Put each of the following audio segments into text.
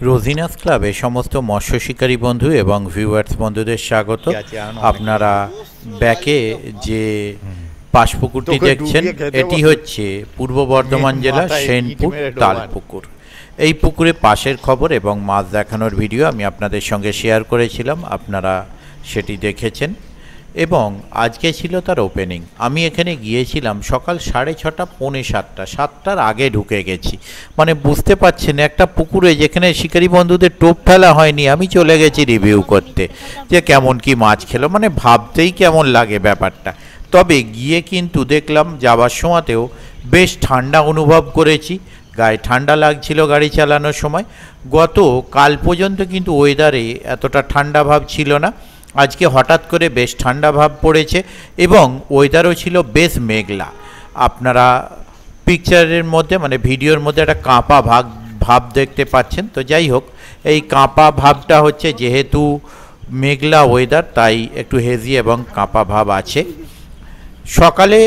রোজিনাস ক্লাবে সমস্ত মৎস্য শিকারী বন্ধু এবং ভিউয়ার্স বন্ধুদের স্বাগত। আপনারা ব্যাকে যে পাশপুকুরটি দেখছেন এটি হচ্ছে পূর্ব বর্ধমান জেলার সেনপুর তালপুকুর। এই পুকুরে পাশের খবর এবং মাছ দেখানোর ভিডিও আমি আপনাদের সঙ্গে শেয়ার করেছিলাম, আপনারা সেটি দেখেছেন এবং আজকে ছিল তার ওপেনিং। আমি এখানে গিয়েছিলাম সকাল 6:30 পৌনে 7টা, 7টার আগে ঢুকে গেছি। মানে বুঝতে পারছেন একটা পুকুরে যেখানে শিকারী বন্ধুদের টোপ ফেলা হয়নি, আমি চলে গেছি রিভিউ করতে যে কেমন কি মাছ খেলো। মানে ভাবতেই কেমন লাগে ব্যাপারটা। তবে গিয়ে কিন্তু দেখলাম যাওয়ার সময়তেও বেশ ঠান্ডা অনুভব করেছি, গায়ে ঠান্ডা লাগছিল গাড়ি চালানোর সময়। গত কাল পর্যন্ত কিন্তু ওয়েদারে এতটা ঠান্ডা ভাব ছিল না, আজকে হঠাৎ করে বেশ ঠান্ডা ভাব পড়েছে এবং ওয়েদারও ছিল বেশ মেঘলা। আপনারা পিকচারের মধ্যে মানে ভিডিওর মধ্যে একটা কাঁপা ভাব দেখতে পাচ্ছেন। তো যাই হোক, এই কাঁপা ভাবটা হচ্ছে যেহেতু মেঘলা ওয়েদার, তাই একটু হেজি এবং কাঁপা ভাব আছে। সকালে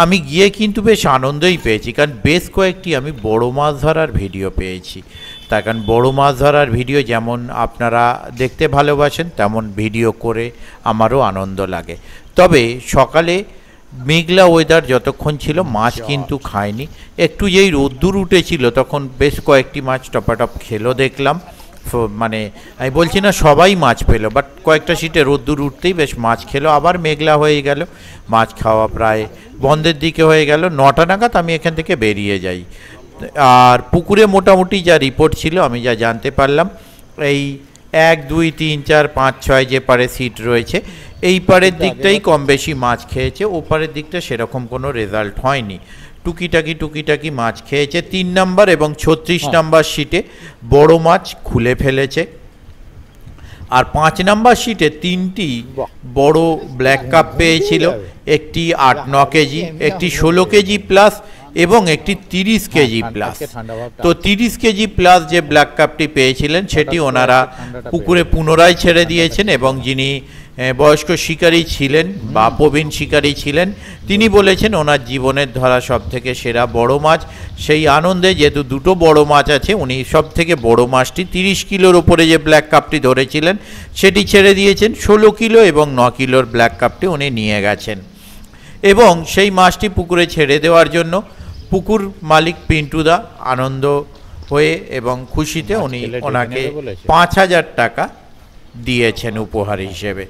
আমি গিয়ে কিন্তু বেশ আনন্দই পেয়েছি, কারণ বেশ কয়েকটি আমি বড় মাছ ধরার ভিডিও পেয়েছি। তার কারণ বড় মাছ ধরার ভিডিও যেমন আপনারা দেখতে ভালোবাসেন, তেমন ভিডিও করে আমারও আনন্দ লাগে। তবে সকালে মেঘলা ওয়েদার যতক্ষণ ছিল মাছ কিন্তু খায়নি। একটু যেই রোদ্দুর উঠেছিল তখন বেশ কয়েকটি মাছ টপাটপ খেলো দেখলাম। মানে আমি বলছি না সবাই মাছ পেলো, বাট কয়েকটা সিটে রোদ্দুর উঠতেই বেশ মাছ খেলো। আবার মেঘলা হয়ে গেল, মাছ খাওয়া প্রায় বন্ধের দিকে হয়ে গেল। 9টা নাগাদ আমি এখান থেকে বেরিয়ে যাই। আর পুকুরে মোটামুটি যা রিপোর্ট ছিল, আমি যা জানতে পারলাম, এই 1, 2, 3, 4, 5, 6 যে পারে সিট রয়েছে, এই পারের দিকটাই কম বেশি মাছ খেয়েছে, ওপারের দিকটা সেরকম কোনো রেজাল্ট হয়নি। টুকিটাকি মাছ খেয়েছে। 3 নম্বর এবং 36 নম্বর সিটে বড় মাছ খুলে ফেলেছে। আর 5 নম্বর সিটে 3টি বড় ব্ল্যাক কাপ পেয়েছিল, একটি 8-9 কেজি, একটি 16 কেজি প্লাস এবং একটি 30 কেজি প্লাস। তো 30 কেজি প্লাস যে ব্ল্যাক কাপটি পেয়েছিলেন সেটি ওনারা পুকুরে পুনরায় ছেড়ে দিয়েছেন এবং যিনি বয়স্ক শিকারী ছিলেন বা প্রবীণ শিকারী ছিলেন, তিনি বলেছেন ওনার জীবনের ধরা সব থেকে সেরা বড় মাছ। সেই আনন্দে যেহেতু দুটো বড় মাছ আছে, উনি সব থেকে বড় মাছটি 30 কিলোর ওপরে যে ব্ল্যাক কাপটি ধরেছিলেন সেটি ছেড়ে দিয়েছেন। 16 কিলো এবং 9 কিলোর ব্ল্যাক কাপটি উনি নিয়ে গেছেন এবং সেই মাছটি পুকুরে ছেড়ে দেওয়ার জন্য পুকুর মালিক পিন্টুদা আনন্দ হয়ে এবং খুশিতে উনি ওনাকে 5,000 টাকা দিয়েছেন উপহার হিসেবে।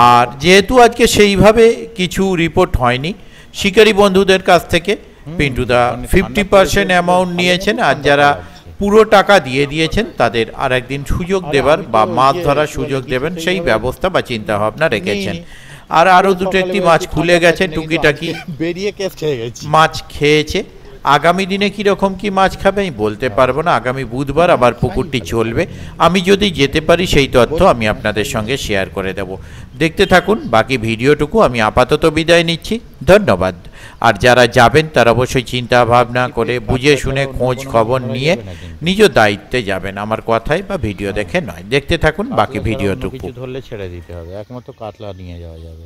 আর যেহেতু আজকে সেইভাবে কিছু রিপোর্ট হয়নি, শিকারী বন্ধুদের কাছ থেকে পিন্টুদা 50% অ্যামাউন্ট নিয়েছেন, আর যারা পুরো টাকা দিয়ে দিয়েছেন তাদের আর একদিন সুযোগ দেবার বা মাছ ধরার সুযোগ দেবেন সেই ব্যবস্থা বা চিন্তা ভাবনা রেখেছেন। আর আরও দুটো একটি মাছ খুলে গেছে, টুকিটাকি মাছ খেয়েছে। আগামী দিনে কীরকম কি মাছ খাবে আমি বলতে পারবো না। আগামী বুধবার আবার পুকুরটি চলবে, আমি যদি যেতে পারি সেই তথ্য আমি আপনাদের সঙ্গে শেয়ার করে দেব। দেখতে থাকুন বাকি ভিডিওটুকু। আমি আপাতত বিদায় নিচ্ছি, ধন্যবাদ। আর যারা যাবেন তারা অবশ্যই চিন্তা ভাবনা করে বুঝে শুনে খোঁজ খবর নিয়ে নিজ দায়িত্বে যাবেন, আমার কথায় বা ভিডিও দেখে নয়। দেখতে থাকুন বাকি ভিডিওটুকু। ধরলে ছেড়ে দিতে হবে, একমাত্র কাতলা নিয়ে যাওয়া যাবে।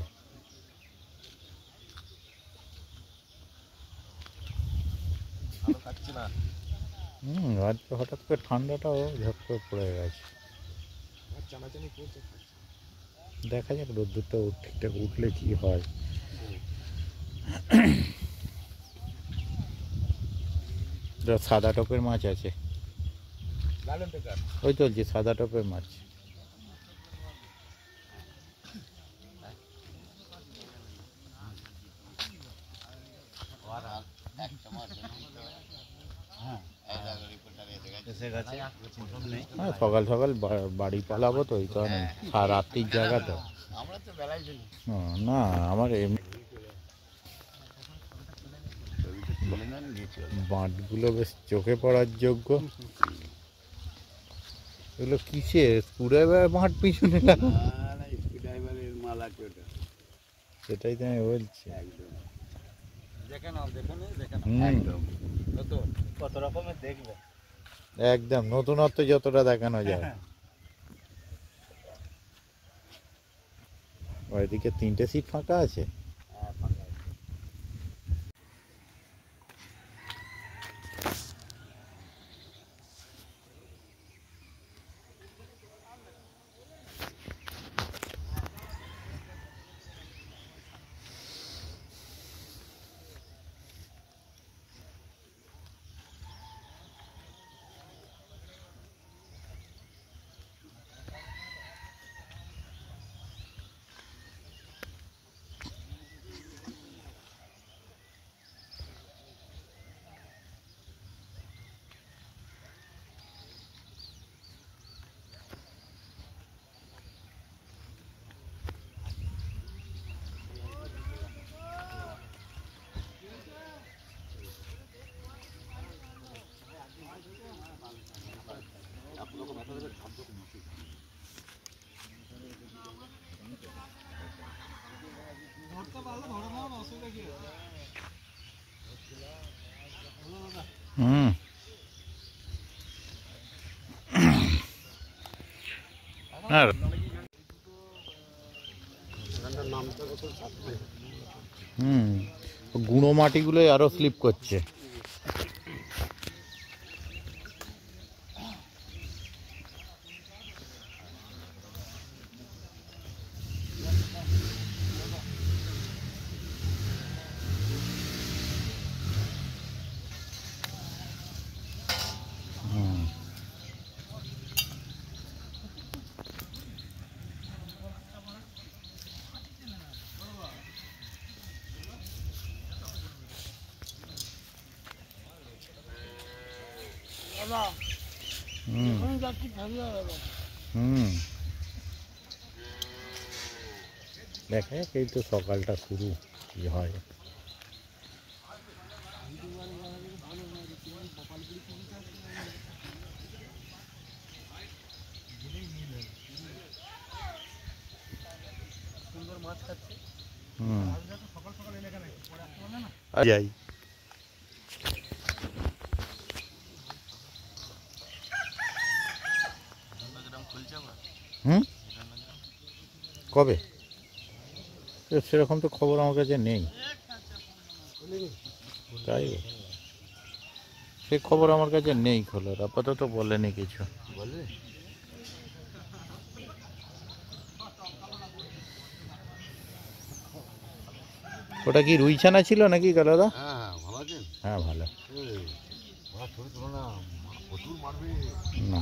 আজকে হঠাৎ করে ঠান্ডাটাও ঝট করে পড়ে গেছে। দেখা যাক রোদ্দুরটা ঠিকঠাক উঠলে কি হয়। সাদা টপের মাছ আছে, ওই তো যে সাদা টপের মাছ। হ্যাঁ, সকাল সকাল বাড়ি পালাবো তো, ওই কারণে রাত্রির জায়গা তো। না আমার বাঁটগুলো বেশ চোখে পড়ার যোগ্য। এগুলো কিসের স্ক্রুড্রাইভার বাঁট পিছনে লাগা? সেটাই তো আমি বলছি। কত রকমের দেখবে, একদম নতুনত্ব যতটা দেখানো যায়। ওইদিকে 3টে সিট ফাঁকা আছে। হুম আর গুঁড়ো মাটিগুলোই আরো স্লিপ করছে। দেখা যাক, এই তো সকালটা শুরু, কি হয়। যাই কবে? সেরকম তো খবর আমার কাছে নেই, তাই সে খবর আমার কাছে নেই খোলার, আপাতত বলেনি কিছু। ওটা কি রুইছানা ছিল নাকি কালাদা? হ্যাঁ ভালো। না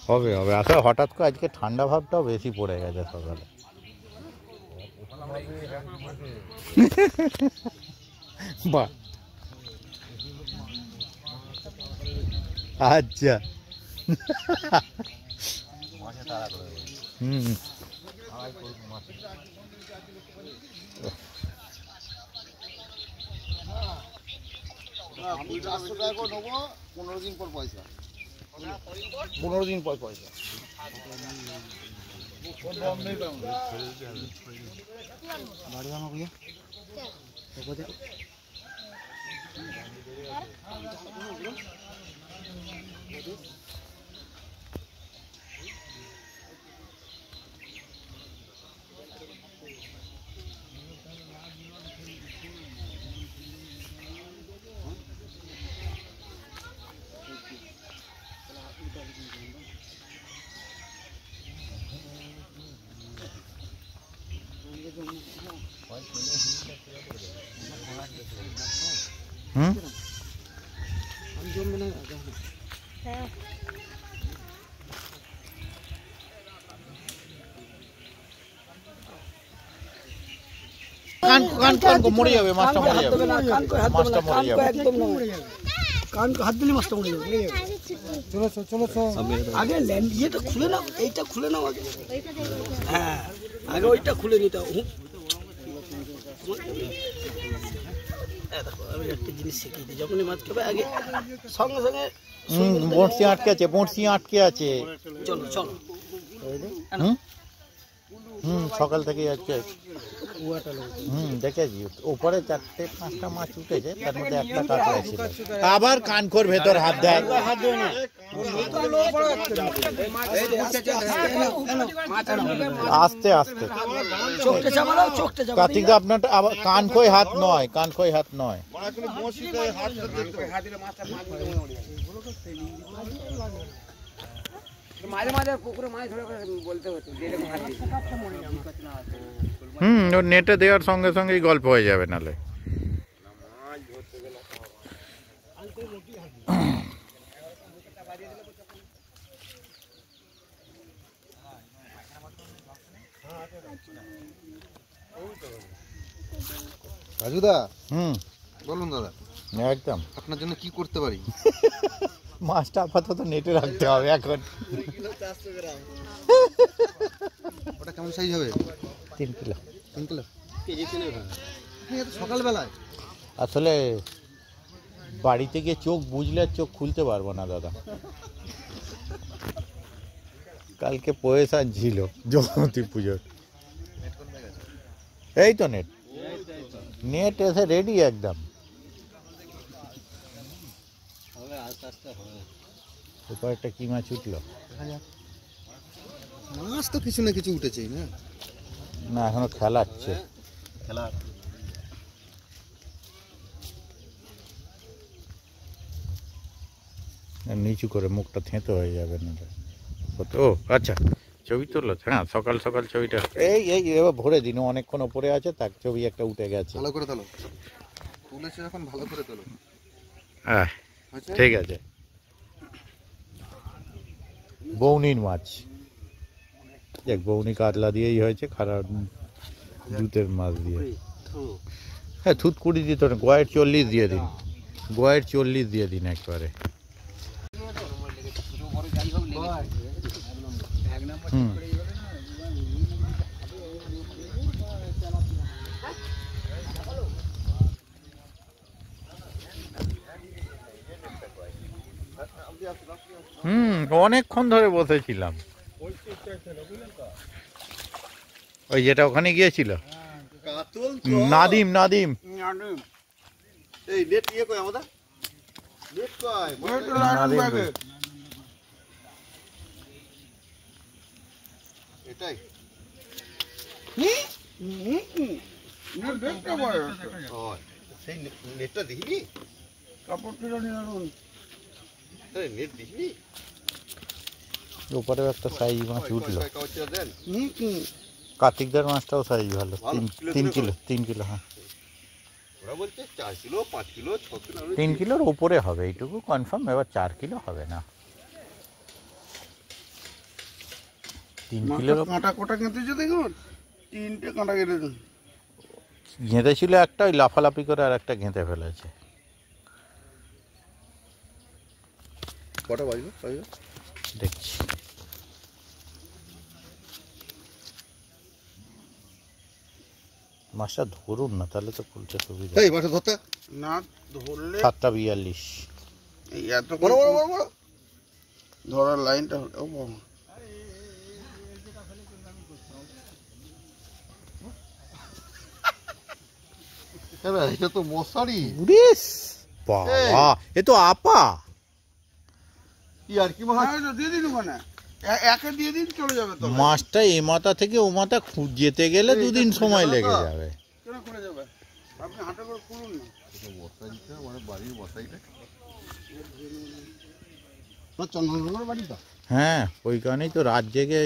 হবে হবে, আসলে হঠাৎ করে আজকে ঠান্ডা ভাবটাও বেশি পড়ে গেছে সকালে। বাহ, আচ্ছা। হুম, আমি 400 টাকা করে নেবো, 15 দিন পর পয়সা, 15 দিন পর পয়সা। বাড়ি আমার ভैया হুম, মরে যাবে, মাছটা মরে যাবে, মাছটা মরে যাবে, একদম কান হাত দিলে মাছটা মরে যাবে। চলো চলো আগে ইয়েটা খুলে নাও, এইটা খুলে নাও আগে। হ্যাঁ আগে ওইটা খুলে নিতে হবে। আমি একটা জিনিস শিখিয়ে দিই, যখনই মাছ খাবে আগে সঙ্গে সঙ্গে বড়শি আটকে আছে, বড়শি আটকে আছে। চলো চলো। সকাল থেকেই আছে। দেখেছি উপরে 4-5টা মাছ উঠেছে, তার মধ্যে একটা কাঁকড়া ছিল। আবার কানখোর ভেতর হাত দেয়। আস্তে আস্তে কার্তিক দা, আপনার কানখোয় হাত নয়, কানখোয় হাত নয়। মাঝে মাঝে পুকুরে মাছ ধরে বলতে হতো ওর নেটে দেওয়ার সঙ্গে সঙ্গেই গল্প হয়ে যাবে নালে। রাজুদা, বলুন দাদা, একদম আপনার জন্য কি করতে পারি? মাছটা আপাতত নেটে রাখতে হবে এখন। ওটা কেমন সাইজ হবে? 3 কিলো। 3 কিলো সকালবেলায়? আসলে বাড়িতে গিয়ে চোখ বুঝলে চোখ খুলতে পারবো না দাদা। কালকে পয়সা ছিল জগতী পুজোর। এই তো নেট নেট এসে রেডি একদম। ওপর একটা কি মাছ উঠলো? মাছ তো কিছু না কিছু উঠেছেই না। না এখনো খেলাচ্ছে। নিচু করে মুখটা থেঁতো হয়ে যাবে না। ও আচ্ছা ছবি তুললো, হ্যাঁ সকাল সকাল ছবিটা এই এই এবার ভরে দিন, অনেকক্ষণ ওপরে আছে তার ছবি একটা উঠে গেছে। ভালো করে তোলো, তুলেছে এখন ভালো করে তোলো। হ্যাঁ ঠিক আছে। বৌনির মাছ, দেখ বৌনি কাতলা দিয়েই হয়েছে, খারাপ জুতের মাছ দিয়ে। হ্যাঁ থুতকুড়ি দিত না, গোয়ের 40 দিয়ে দিন, গোয়ের 40 দিয়ে দিন একবারে। হুম অনেকক্ষণ ধরে বসেছিলাম। ওই যেটা ওখানে গিয়েছিল নাদিম, নাদিম এই নেট ইয়ে কই আমাদের নেট কই নাদিম এটাই সেই নেটটা দেখিনি, নেট দেখিনি। ওপরে একটা সাইজ মাছ উঠলো। দেন কার্তিকদার মাছটাও সাইজ ভালো, 3 কিলো 3 কিলো। হ্যাঁ ওরা বলছে 4 কিলো 5 কিলো 6 কিলো। 3 কিলোর উপরে হবে এইটুকু কনফার্ম, এবার 4 কিলো হবে না। 3 কিলোর কাঁটা কোটা কেটেছে দেখুন, 3টে কাঁটা কেটেছে। ঘেঁটে ছিল একটা, ওই লাফালাফি করে আর একটা ঘেঁটে ফেলেছে। কটা বাজলো দেখছি মাছটা ধরুন না, তাহলে তো খুলছে সুবিধা। এই মাছটা ধরতে না ধরলে 7:42 এই এত বড় বড় বড় বড় ধরার লাইনটা ও বাবা। এটা তো মশারি। বাবা এ তো আপা। কি আর কি মাছ দিয়ে দিন ওখানে, একে দিয়ে দিন চলে যাবে তো। মাছটা এ মাথা থেকে ও মাথা যেতে গেলে 2 দিন সময় লেগে যাবে। কেন খুলে যাবে? আপনি হাঁটা করে খুলুন না। মশারিটা মানে বাড়ির মশারিটা চন্দ্রনগর বাড়ি তো। হ্যাঁ ওই কারণেই তো রাত জেগে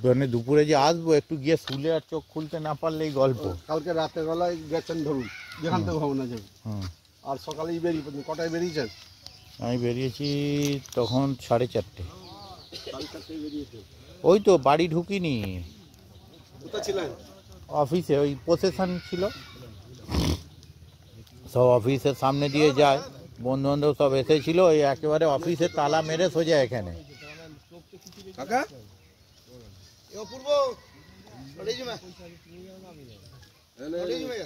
মানে দুপুরে যে আসবো একটু গিয়ে শুলে আর চোখ খুলতে না পারলেই গল্প। কালকে রাতের বেলায় গেছেন ধরুন, যেখান থেকে ভাবনা যাবে, হুম আর সকালেই বেরিয়ে পড়ছেন। কটায় বেরিয়েছেন? আমি বেরিয়েছি তখন 4:30। ওই তো বাড়ি ঢুকিনি, কোথায় ছিলেন? অফিসে ওই প্রসেশন ছিল, সব অফিসের সামনে দিয়ে যায়, বন্ধু বান্ধব সব এসেছিল, ওই একেবারে অফিসে তালা মেরে সোজা এখানে। কাকা এ অপূর্ব ওটাই জমা ওটাই জমা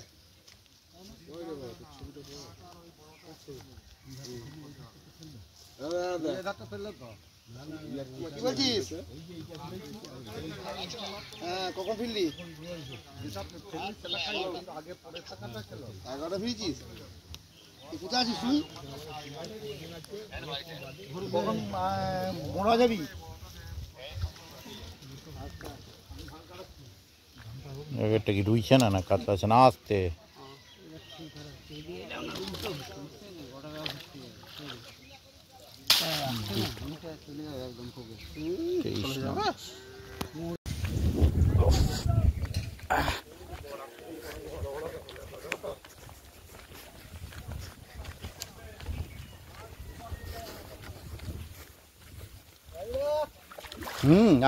কি বলছিস? হ্যাঁ কখন ফিরলি? 11টা ফিরেছিস? তুই কোথায় আছিস তুই? কখন মোড়া যাবি? একটা কি রুইছে না, না কাতলা আছে না? আসতে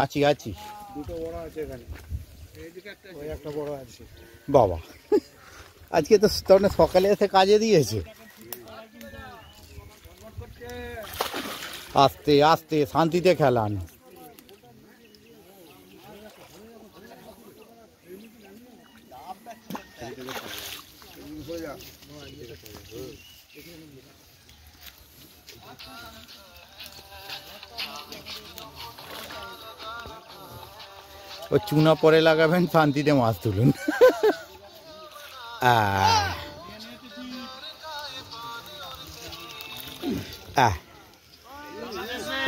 আছি আছি। দুটো বড় আছে এখানে, এইদিকে একটা ওই একটা বড় আছে। বাবা আজকে তো তখন সকালে এসে কাজে দিয়েছে। আস্তে আস্তে শান্তিতে খেলান। ও চুনা পরে লাগাবেন, শান্তিতে মাছ তুলুন।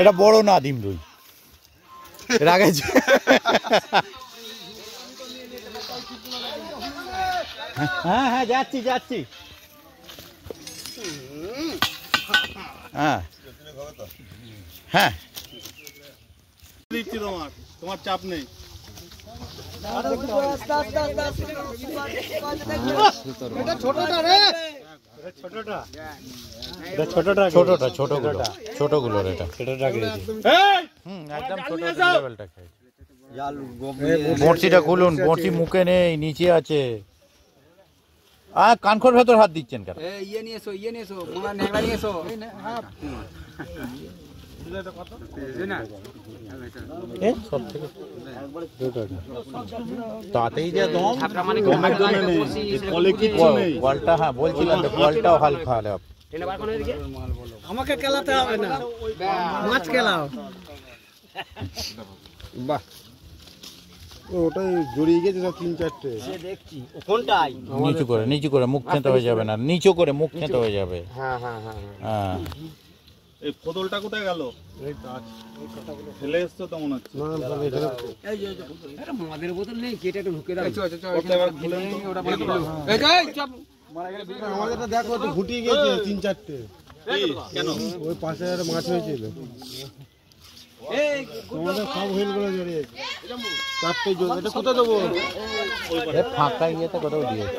এটা বড় না ডিম রুই, এর আগে হ্যাঁ হ্যাঁ যাচ্ছি যাচ্ছি। হ্যাঁ হ্যাঁ দিচ্ছি তোমার, তোমার চাপ নেই। ছোটটা রে, ছোটগুলোর এটা একদম ছোট লেভেলটা খেয়েছে। বড়শিটা খুলুন, বড়শি মুখে নেই, নিচে আছে। কানখোর ভেতর হাত দিচ্ছেন কেন? ইয়ে নিয়ে এসো মোলা ন্যাংরা নিয়ে এসো। সব থেকে তাতেই যা দম, বলটা হ্যাঁ বলছিলাম তো, বলটাও হালকা খারাপ। আমাকে খেলাতে হবে না, মাছ খেলাও। বাহ, ওটাই জড়িয়ে গেছে সব 3-4টে। দেখছি কোনটাই নিচু করে মুখ খেতে হয়ে যাবে না, নিচু করে মুখ খেতে হয়ে যাবে। হ্যাঁ এই কোদলটা কোথায় গেল? ফেলে এসছো তো মনে হচ্ছে। মদের বোতল নেই, কেটে একটু ঢুকে দাও। আমাদেরটা দেখো তো ঘুটিয়ে গেছে 3-4টে। কেন? ওই পাশে একটা মাছ হয়েছিল, তোমাদের সব হুইল গুলো জড়িয়ে 4টে জল। এটা কোথায় দেবো? ফাঁকা ইয়েতে কোথাও দিয়েছে।